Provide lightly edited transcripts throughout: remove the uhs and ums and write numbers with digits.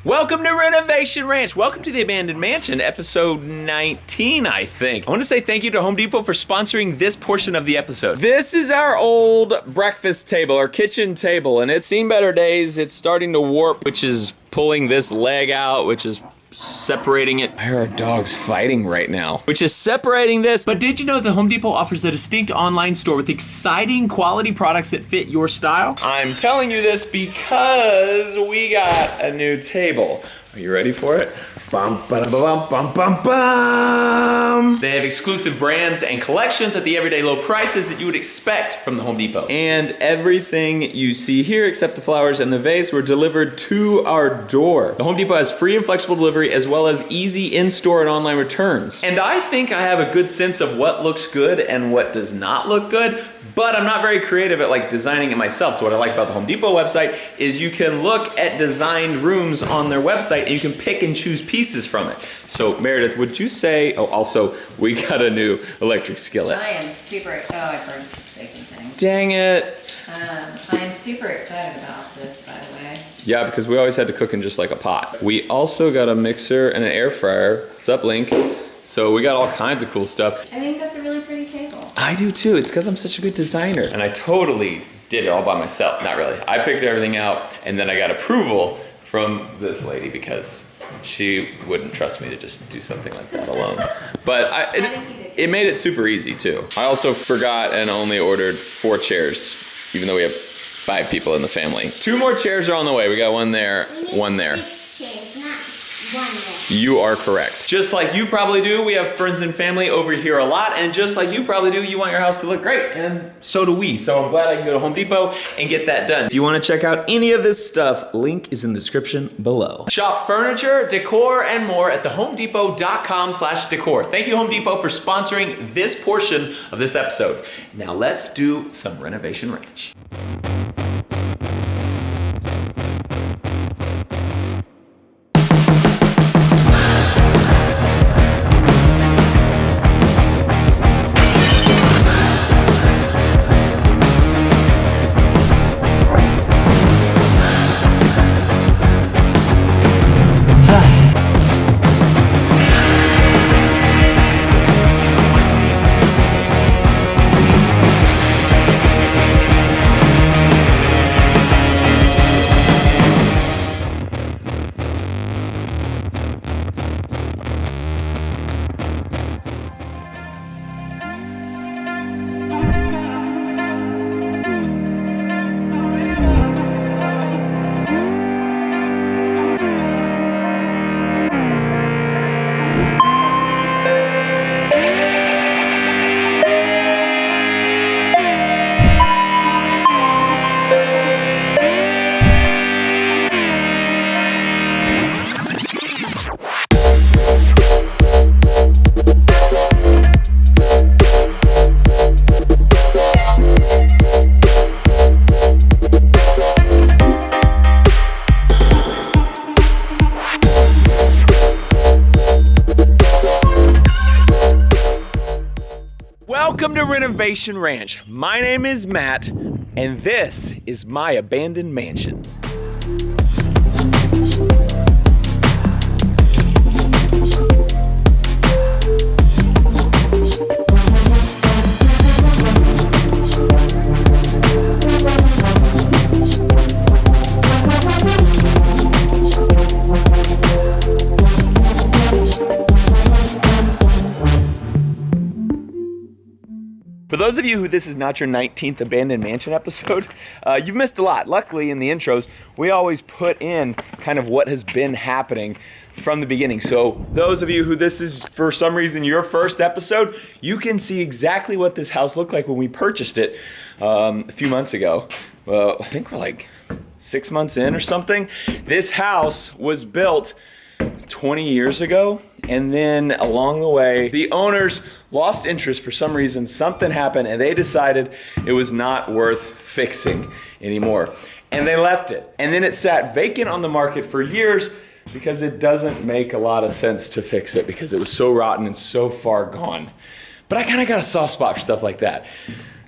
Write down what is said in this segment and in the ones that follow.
Welcome to Renovation Ranch. Welcome to the Abandoned Mansion, episode 19, I think. I want to say thank you to Home Depot for sponsoring this portion of the episode. This is our old breakfast table, our kitchen table, and it's seen better days. It's starting to warp, which is pulling this leg out, which is separating it. Why are our dogs fighting right now? Which is separating this. But did you know that Home Depot offers a distinct online store with exciting quality products that fit your style? I'm telling you this because we got a new table. Are you ready for it? Bum, ba, bum, bum, bum, bum. They have exclusive brands and collections at the everyday low prices that you would expect from the Home Depot. And everything you see here, except the flowers and the vase, were delivered to our door. The Home Depot has free and flexible delivery as well as easy in-store and online returns. And I think I have a good sense of what looks good and what does not look good, but I'm not very creative at like designing it myself. So what I like about the Home Depot website is you can look at designed rooms on their website and you can pick and choose pieces from it. So Meredith, would you say, oh, also, we got a new electric skillet. I am super, I burned this baking thing. Dang it. I'm super excited about this, by the way. Yeah, because we always had to cook in just like a pot. We also got a mixer and an air fryer. What's up, Link? So we got all kinds of cool stuff. I think that's a really pretty table. I do too. It's because I'm such a good designer. And I totally did it all by myself. Not really. I picked everything out and then I got approval from this lady because she wouldn't trust me to just do something like that alone. But it made it super easy too. I also forgot and only ordered 4 chairs, even though we have 5 people in the family. 2 more chairs are on the way. We got one there, one there. 6 chairs, not 1 there. You are correct. Just like you probably do, we have friends and family over here a lot, and just like you probably do, you want your house to look great, and so do we. So I'm glad I can go to Home Depot and get that done. If you want to check out any of this stuff, link is in the description below. Shop furniture, decor, and more at thehomedepot.com/decor. Thank you, Home Depot, for sponsoring this portion of this episode. Now let's do some Renovation Ranch. Welcome to Renovation Ranch. My name is Matt, and this is my abandoned mansion. For those of you who this is not your 19th Abandoned Mansion episode, you've missed a lot. Luckily, in the intros, we always put in kind of what has been happening from the beginning. So those of you who this is, for some reason, your first episode, you can see exactly what this house looked like when we purchased it a few months ago. I think we're like 6 months in or something. This house was built 20 years ago, and then along the way the owners lost interest for some reason. Something happened and they decided it was not worth fixing anymore, and they left it. And then it sat vacant on the market for years because it doesn't make a lot of sense to fix it because it was so rotten and so far gone. But I kind of got a soft spot for stuff like that.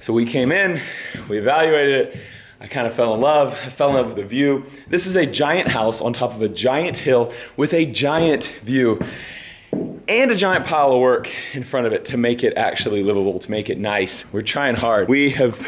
So we came in, we evaluated it, I kind of fell in love. I fell in love with the view. This is a giant house on top of a giant hill with a giant view and a giant pile of work in front of it to make it actually livable, to make it nice. We're trying hard. We have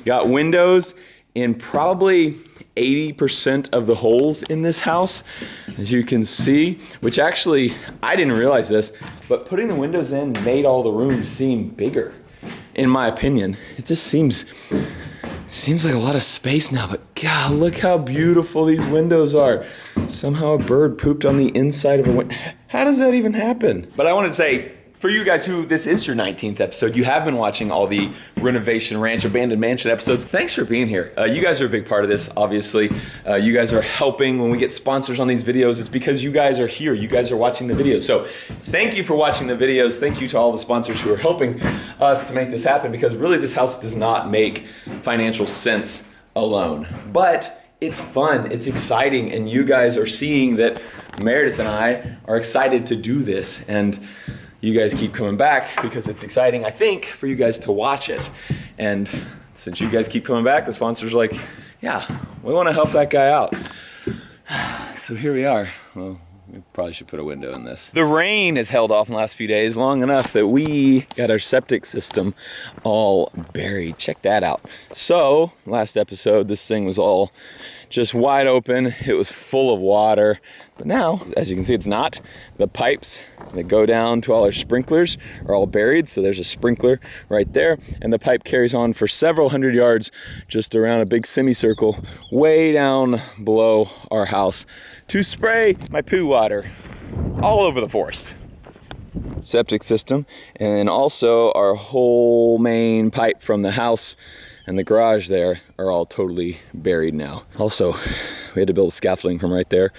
got windows in probably 80% of the holes in this house, as you can see, which actually, I didn't realize this, but putting the windows in made all the rooms seem bigger, in my opinion. It just seems like a lot of space now, but God, look how beautiful these windows are. Somehow a bird pooped on the inside of a window. How does that even happen? But I wanted to say, for you guys who this is your 19th episode, you have been watching all the Renovation Ranch Abandoned Mansion episodes. Thanks for being here. You guys are a big part of this, obviously. You guys are helping when we get sponsors on these videos. It's because you guys are here. You guys are watching the videos. So thank you for watching the videos. Thank you to all the sponsors who are helping us to make this happen, because really this house does not make financial sense alone. But it's fun, it's exciting, and you guys are seeing that Meredith and I are excited to do this, and you guys keep coming back because it's exciting, I think, for you guys to watch it. And since you guys keep coming back, the sponsors are like, yeah, we want to help that guy out. So here we are. Well, we probably should put a window in this. The rain has held off in the last few days long enough that we got our septic system all buried. Check that out. So last episode, this thing was all just wide open. It was full of water. But now, as you can see, it's not. The pipes that go down to all our sprinklers are all buried. So there's a sprinkler right there. And the pipe carries on for several hundred yards just around a big semicircle way down below our house to spray my poo water all over the forest. Septic system, and also our whole main pipe from the house and the garage there are all totally buried now. Also, we had to build scaffolding from right there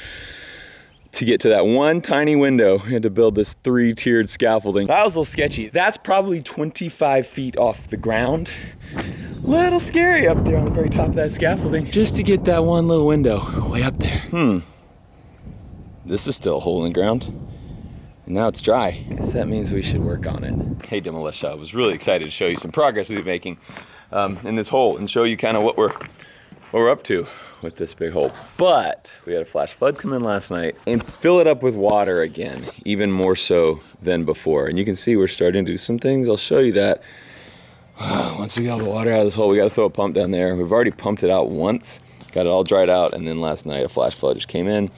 to get to that one tiny window. We had to build this 3-tiered scaffolding. That was a little sketchy. That's probably 25 feet off the ground. Little scary up there on the very top of that scaffolding, just to get that one little window way up there. This is still a hole in the ground. And now it's dry. Guess that means we should work on it. Hey Demolition, I was really excited to show you some progress we've been making in this hole and show you kind of what we're up to with this big hole. But we had a flash flood come in last night and fill it up with water again, even more so than before. And you can see we're starting to do some things. I'll show you that. Once we get all the water out of this hole, we got to throw a pump down there. We've already pumped it out once, got it all dried out, and then last night a flash flood just came in.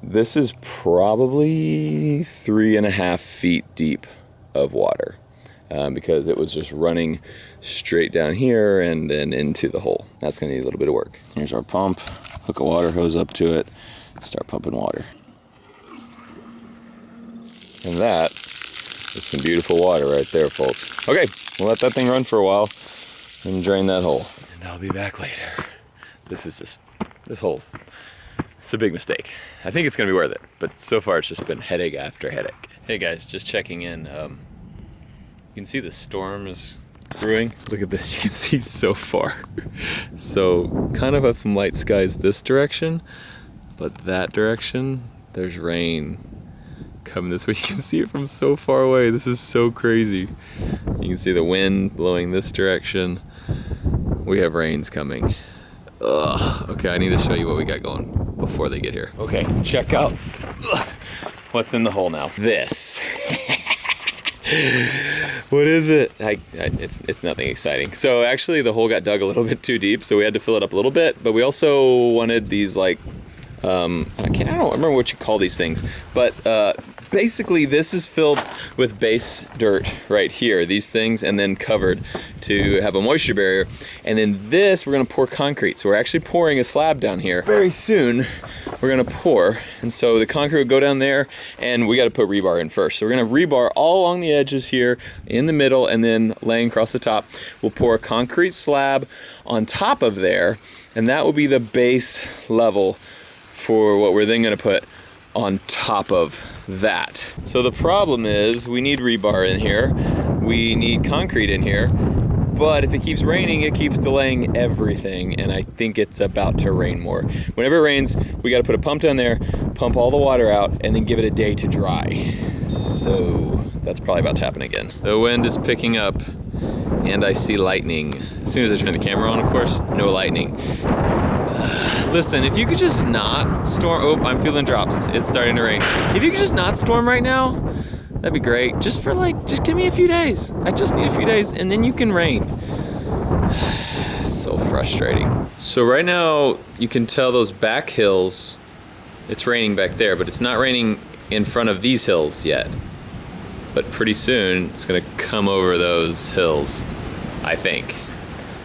This is probably 3.5 feet deep of water because it was just running straight down here and then into the hole. That's gonna need a little bit of work. Here's our pump, hook a water hose up to it, start pumping water. And that is some beautiful water right there, folks. Okay, we'll let that thing run for a while and drain that hole. And I'll be back later. This hole's, it's a big mistake. I think it's gonna be worth it, but so far it's just been headache after headache. Hey guys, just checking in. You can see the storm is brewing. Look at this, you can see so far. So kind of have some light skies this direction, but that direction, there's rain coming this way. You can see it from so far away. This is so crazy. You can see the wind blowing this direction. We have rains coming. Ugh. Okay, I need to show you what we got going before they get here. Okay, check out what's in the hole now. This. What is it? It's nothing exciting. So actually the hole got dug a little bit too deep, so we had to fill it up a little bit, but we also wanted these like, I don't remember what you call these things, but basically this is filled with base dirt right here, these things, and then covered to have a moisture barrier. And then this, we're gonna pour concrete. So we're actually pouring a slab down here. Very soon, we're gonna pour. And so the concrete will go down there, and we gotta put rebar in first. So we're gonna rebar all along the edges here, in the middle, and then laying across the top. We'll pour a concrete slab on top of there, and that will be the base level for what we're then gonna put on top of that. So the problem is we need rebar in here, we need concrete in here, but if it keeps raining, it keeps delaying everything, and I think it's about to rain more. Whenever it rains, we gotta put a pump down there, pump all the water out, and then give it a day to dry. So that's probably about to happen again. The wind is picking up, and I see lightning. As soon as I turn the camera on, of course, no lightning. Listen, if you could just not storm, oh, I'm feeling drops. It's starting to rain. If you could just not storm right now, that'd be great. Just give me a few days. I just need a few days, and then you can rain. So frustrating. So right now, you can tell those back hills, it's raining back there, but it's not raining in front of these hills yet. But pretty soon, it's gonna come over those hills, I think.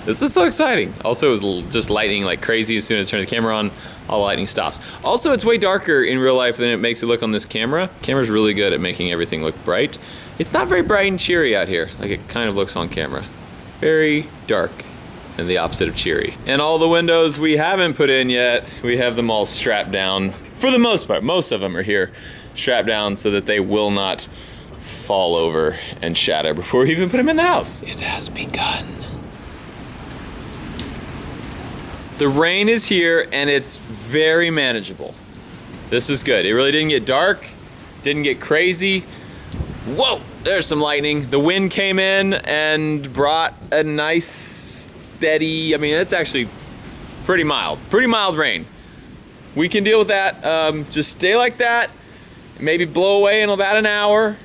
This is so exciting. Also, it was just lightning like crazy. As soon as I turn the camera on, all lightning stops. Also, it's way darker in real life than it makes it look on this camera. Camera's really good at making everything look bright. It's not very bright and cheery out here, like it kind of looks on camera. Very dark and the opposite of cheery. And all the windows we haven't put in yet, we have them all strapped down. For the most part, most of them are here, strapped down so that they will not fall over and shatter before we even put them in the house. It has begun. The rain is here and it's very manageable. This is good. It really didn't get dark, didn't get crazy. Whoa, there's some lightning. The wind came in and brought a nice steady, I mean, it's actually pretty mild rain. We can deal with that. Just stay like that, maybe blow away in about an hour,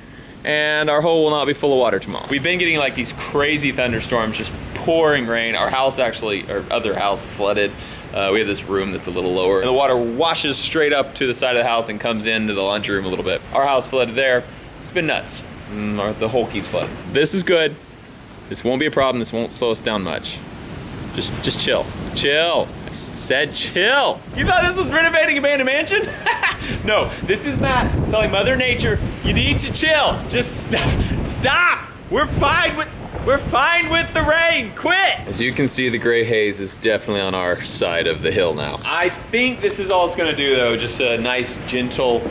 and our hole will not be full of water tomorrow. We've been getting like these crazy thunderstorms, just pouring rain. Our house actually, our other house flooded. We have this room that's a little lower, and the water washes straight up to the side of the house and comes into the laundry room a little bit. Our house flooded there. It's been nuts. The hole keeps flooding. This is good. This won't be a problem. This won't slow us down much. Just chill. Chill. I said chill. You thought this was renovating abandoned mansion? No, this is Matt telling Mother Nature, you need to chill. Just stop. We're fine with the rain. Quit. As you can see, the gray haze is definitely on our side of the hill now. I think this is all it's gonna do though, just a nice gentle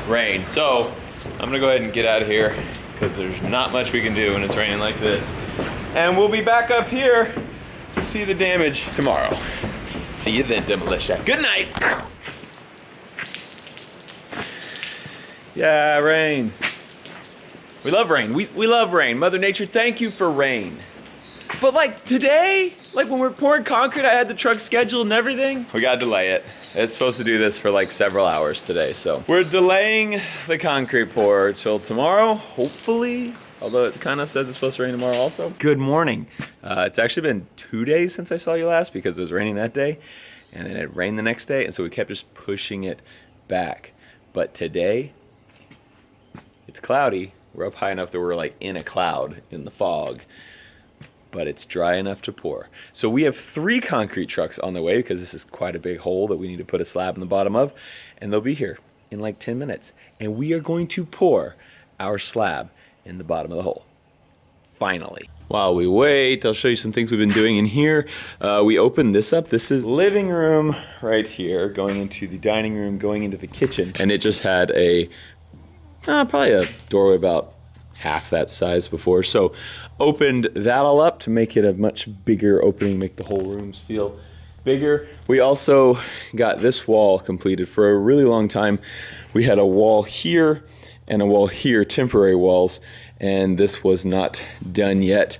rain. So I'm gonna go ahead and get out of here because there's not much we can do when it's raining like this. And we'll be back up here to see the damage tomorrow. See you then, Demolition. Good night. Yeah, rain. We love rain. We love rain. Mother Nature, thank you for rain. But like today, like when we're pouring concrete, I had the truck scheduled and everything. We gotta delay it. It's supposed to do this for like several hours today, so we're delaying the concrete pour till tomorrow, hopefully. Although it kind of says it's supposed to rain tomorrow also. Good morning. It's actually been 2 days since I saw you last because it was raining that day, and then it rained the next day, and so we kept just pushing it back. But today, it's cloudy. We're up high enough that we're like in a cloud in the fog, but it's dry enough to pour. So we have 3 concrete trucks on the way because this is quite a big hole that we need to put a slab in the bottom of, and they'll be here in like 10 minutes. And we are going to pour our slab in the bottom of the hole. Finally. While we wait, I'll show you some things we've been doing in here. We opened this up. This is living room right here, going into the dining room, going into the kitchen. And it just had a, probably a doorway about half that size before. So opened that all up to make it a much bigger opening, make the whole rooms feel bigger. We also got this wall completed. For a really long time, we had a wall here and a wall here, temporary walls, and this was not done yet.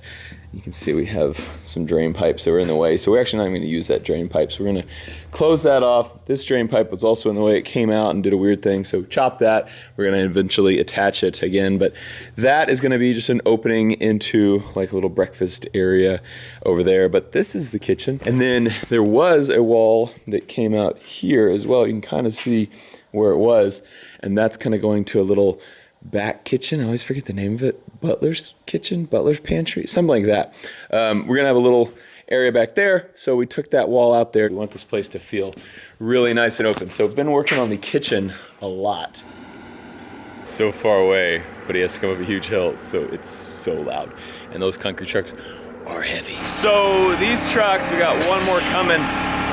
You can see we have some drain pipes that were in the way, so we're actually not even going to use that drain pipe, so we're going to close that off. This drain pipe was also in the way. It came out and did a weird thing, so chop that. We're going to eventually attach it again, but that is going to be just an opening into like a little breakfast area over there. But this is the kitchen, and then there was a wall that came out here as well. You can kind of see where it was, and that's kind of going to a little back kitchen. I always forget the name of it. Butler's kitchen, Butler's pantry, something like that. We're gonna have a little area back there, so we took that wall out there. We want this place to feel really nice and open. So I've been working on the kitchen a lot. It's so far away, but he has to come up a huge hill, so it's so loud. And those concrete trucks are heavy. So these trucks, we got one more coming.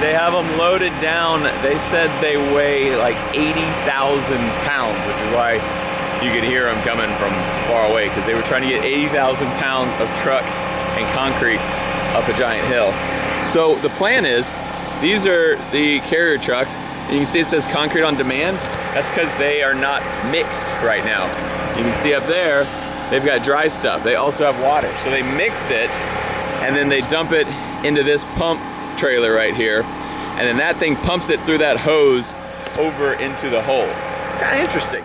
They have them loaded down. They said they weigh like 80,000 pounds, which is why you could hear them coming from far away, because they were trying to get 80,000 pounds of truck and concrete up a giant hill. So the plan is, these are the carrier trucks. And you can see it says concrete on demand. That's because they are not mixed right now. You can see up there, they've got dry stuff. They also have water. So they mix it and then they dump it into this pump trailer right here. And then that thing pumps it through that hose over into the hole. It's kind of interesting.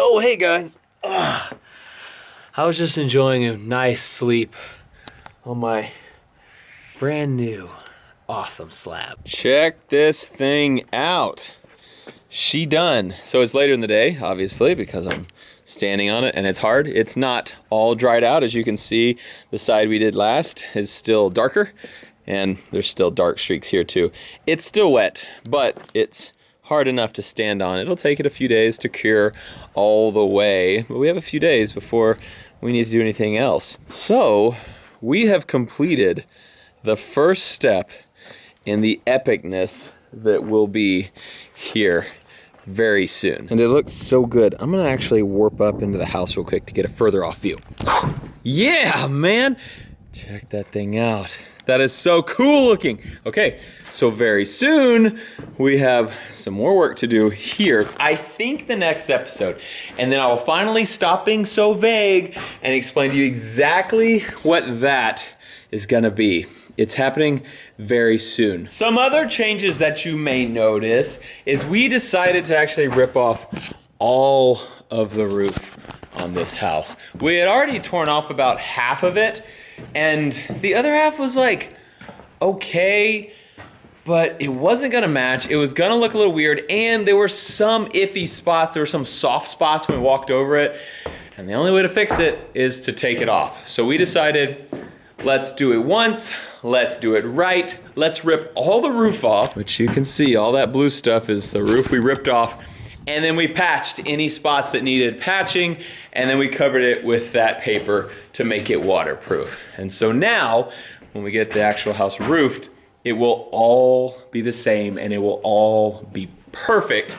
Oh, hey guys. I was just enjoying a nice sleep on my brand new awesome slab. Check this thing out. She done. So it's later in the day, obviously, because I'm standing on it and it's hard. It's not all dried out. As you can see, the side we did last is still darker and there's still dark streaks here too. It's still wet, but it's hard enough to stand on. It'll take it a few days to cure all the way, but we have a few days before we need to do anything else. So we have completed the first step in the epicness that will be here very soon. And it looks so good. I'm gonna actually warp up into the house real quick to get a further off view. Yeah, man. Check that thing out. That is so cool looking. Okay, so very soon we have some more work to do here. I think the next episode, and then I will finally stop being so vague and explain to you exactly what that is gonna be. It's happening very soon. Some other changes that you may notice is we decided to actually rip off all of the roof on this house. We had already torn off about half of it, and the other half was like, okay, but it wasn't gonna match. It was gonna look a little weird, and there were some iffy spots. There were some soft spots when we walked over it, and the only way to fix it is to take it off. So we decided, let's do it once, let's do it right. Let's rip all the roof off, which you can see, all that blue stuff is the roof we ripped off. And then we patched any spots that needed patching, and then we covered it with that paper to make it waterproof. And so now, when we get the actual house roofed, it will all be the same and it will all be perfect.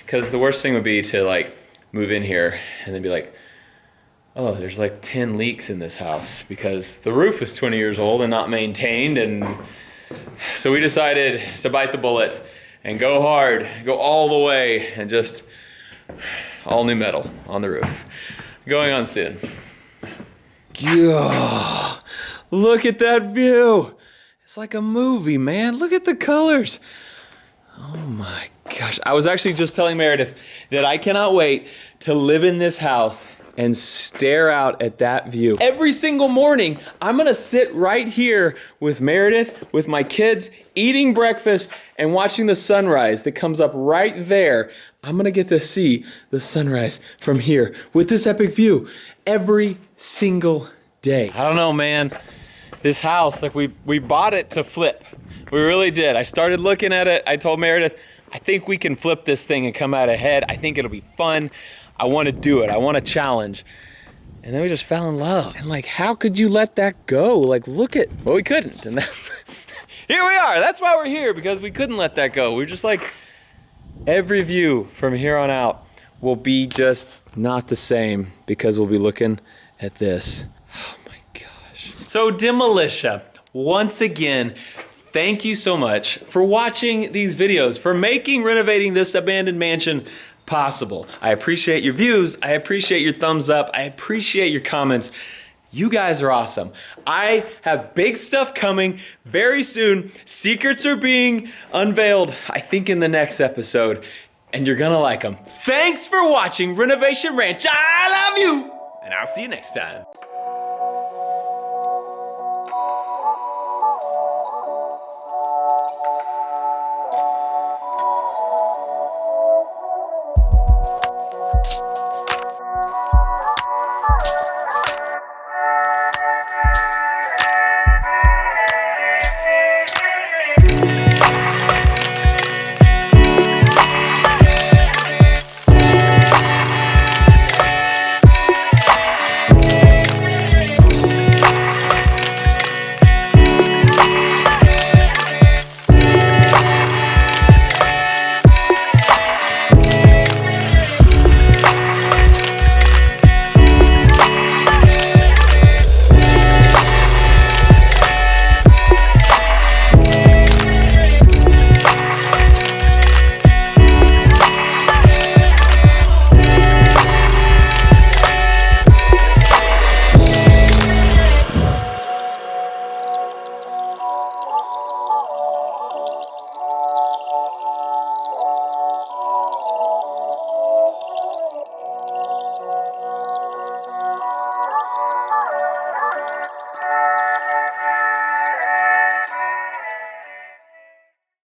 Because the worst thing would be to like move in here and then be like, oh, there's like 10 leaks in this house because the roof is 20 years old and not maintained. And so we decided to bite the bullet and go hard, go all the way, and just all new metal on the roof. Going on soon. Yeah, look at that view. It's like a movie, man. Look at the colors. Oh my gosh. I was actually just telling Meredith that I cannot wait to live in this house and stare out at that view. Every single morning, I'm gonna sit right here with Meredith, with my kids, eating breakfast and watching the sunrise that comes up right there. I'm gonna get to see the sunrise from here with this epic view every single day. I don't know, man. This house, like we bought it to flip. We really did. I started looking at it. I told Meredith, I think we can flip this thing and come out ahead. I think it'll be fun. I want to do it. I want to challenge. And then we just fell in love. And like, how could you let that go? Like, look at, well, we couldn't. And that's, here we are. That's why we're here, because we couldn't let that go. We're just like, every view from here on out will be just not the same because we'll be looking at this. Oh my gosh. So Demolitia, once again, thank you so much for watching these videos, for making renovating this abandoned mansion possible. I appreciate your views. I appreciate your thumbs up. I appreciate your comments. You guys are awesome. I have big stuff coming very soon. Secrets are being unveiled, I think, in the next episode, and you're gonna like them. Thanks for watching Renovation Ranch. I love you, and I'll see you next time.